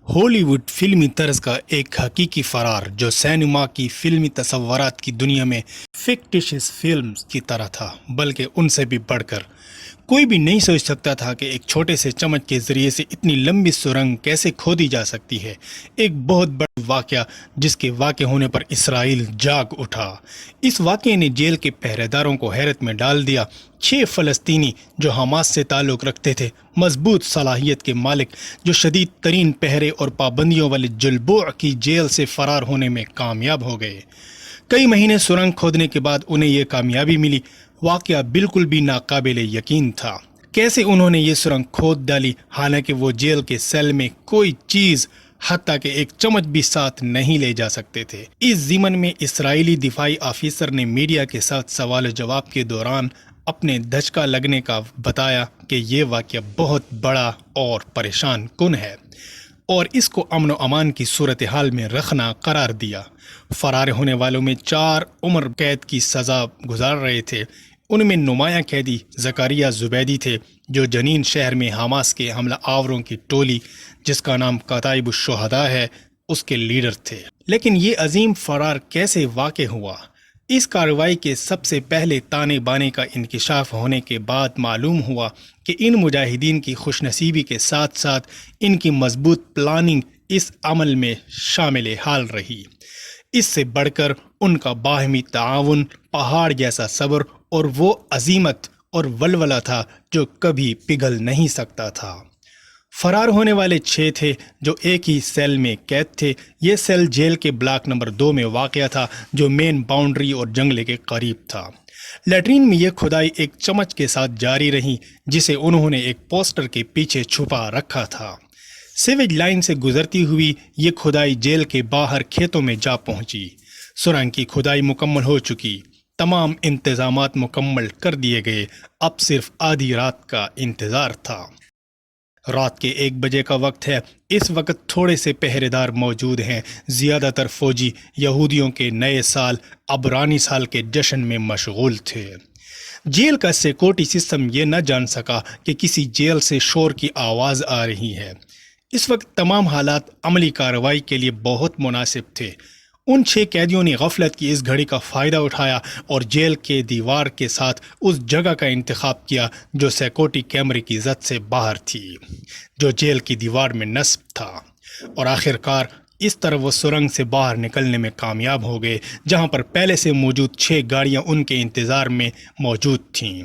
ہالی ووڈ فلمی طرز کا ایک حقیقی فرار جو سینما کی فلمی تصورات کی دنیا میں فکٹیشس فلمز کی طرح تھا، بلکہ ان سے بھی بڑھ کر۔ کوئی بھی نہیں سوچ سکتا تھا کہ ایک چھوٹے سے چمچ کے ذریعے سے اتنی لمبی سرنگ کیسے کھودی جا سکتی ہے۔ ایک بہت بڑا واقعہ جس کے واقع ہونے پر اسرائیل جاگ اٹھا۔ اس واقعے نے جیل کے پہرے داروں کو حیرت میں ڈال دیا۔ 6 فلسطینی جو حماس سے تعلق رکھتے تھے، مضبوط صلاحیت کے مالک جو شدید ترین پہرے اور پابندیوں والے جلبوع کی جیل سے فرار ہونے میں کامیاب ہو گئے۔ کئی مہینے سرنگ کھودنے کے بعد انہیں یہ کامیابی ملی۔ واقعہ بالکل بھی ناقابل یقین تھا۔ کیسے انہوں نے یہ سرنگ کھود ڈالی حالانکہ وہ جیل کے سیل میں کوئی چیز حتیٰ کہ ایک چمچ بھی ساتھ نہیں لے جا سکتے تھے۔ اس ضمن میں اسرائیلی دفاعی آفیسر نے میڈیا کے ساتھ سوال و جواب کے دوران اپنے دھچکا لگنے کا بتایا کہ یہ واقعہ بہت بڑا اور پریشان کن ہے اور اس کو امن و امان کی صورتحال میں رکھنا قرار دیا۔ فرار ہونے والوں میں 4 عمر قید کی سزا گزار رہے تھے۔ ان میں نمایاں قیدی زکریا زبیدی تھے جو جنین شہر میں حماس کے حملہ آوروں کی ٹولی جس کا نام کتائب الشہداء ہے اس کے لیڈر تھے۔ لیکن یہ عظیم فرار کیسے واقع ہوا؟ اس کارروائی کے سب سے پہلے تانے بانے کا انکشاف ہونے کے بعد معلوم ہوا کہ ان مجاہدین کی خوش نصیبی کے ساتھ ساتھ ان کی مضبوط پلاننگ اس عمل میں شامل حال رہی۔ اس سے بڑھ کر ان کا باہمی تعاون، پہاڑ جیسا صبر اور وہ عزیمت اور ولولہ تھا جو کبھی پگھل نہیں سکتا تھا۔ فرار ہونے والے 6 تھے جو ایک ہی سیل میں قید تھے۔ یہ سیل جیل کے بلاک نمبر 2 میں واقع تھا جو مین باؤنڈری اور جنگلے کے قریب تھا۔ لیٹرین میں یہ کھدائی ایک چمچ کے ساتھ جاری رہی جسے انہوں نے ایک پوسٹر کے پیچھے چھپا رکھا تھا۔ سیویج لائن سے گزرتی ہوئی یہ کھدائی جیل کے باہر کھیتوں میں جا پہنچی۔ سرنگ کی کھدائی مکمل ہو چکی، تمام انتظامات مکمل کر دیے گئے، اب صرف آدھی رات کا انتظار تھا۔ رات کے 1 بجے کا وقت ہے۔ اس وقت تھوڑے سے پہرے دار موجود ہیں۔ زیادہ تر فوجی یہودیوں کے نئے سال عبرانی سال کے جشن میں مشغول تھے۔ جیل کا سیکورٹی سسٹم یہ نہ جان سکا کہ کسی جیل سے شور کی آواز آ رہی ہے۔ اس وقت تمام حالات عملی کارروائی کے لیے بہت مناسب تھے۔ ان 6 قیدیوں نے غفلت کی اس گھڑی کا فائدہ اٹھایا اور جیل کے دیوار کے ساتھ اس جگہ کا انتخاب کیا جو سیکورٹی کیمرے کی زد سے باہر تھی، جو جیل کی دیوار میں نصب تھا، اور آخر کار اس طرح وہ سرنگ سے باہر نکلنے میں کامیاب ہو گئے جہاں پر پہلے سے موجود 6 گاڑیاں ان کے انتظار میں موجود تھیں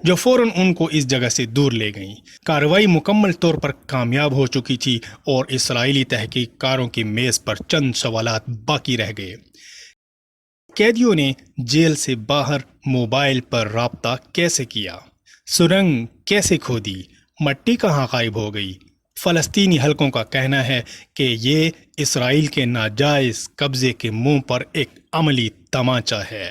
جو فوراً ان کو اس جگہ سے دور لے گئیں۔ کارروائی مکمل طور پر کامیاب ہو چکی تھی اور اسرائیلی تحقیق کاروں کی میز پر چند سوالات باقی رہ گئے۔ قیدیوں نے جیل سے باہر موبائل پر رابطہ کیسے کیا؟ سرنگ کیسے کھودی؟ مٹی کہاں غائب ہو گئی؟ فلسطینی حلقوں کا کہنا ہے کہ یہ اسرائیل کے ناجائز قبضے کے منہ پر ایک عملی تمانچہ ہے۔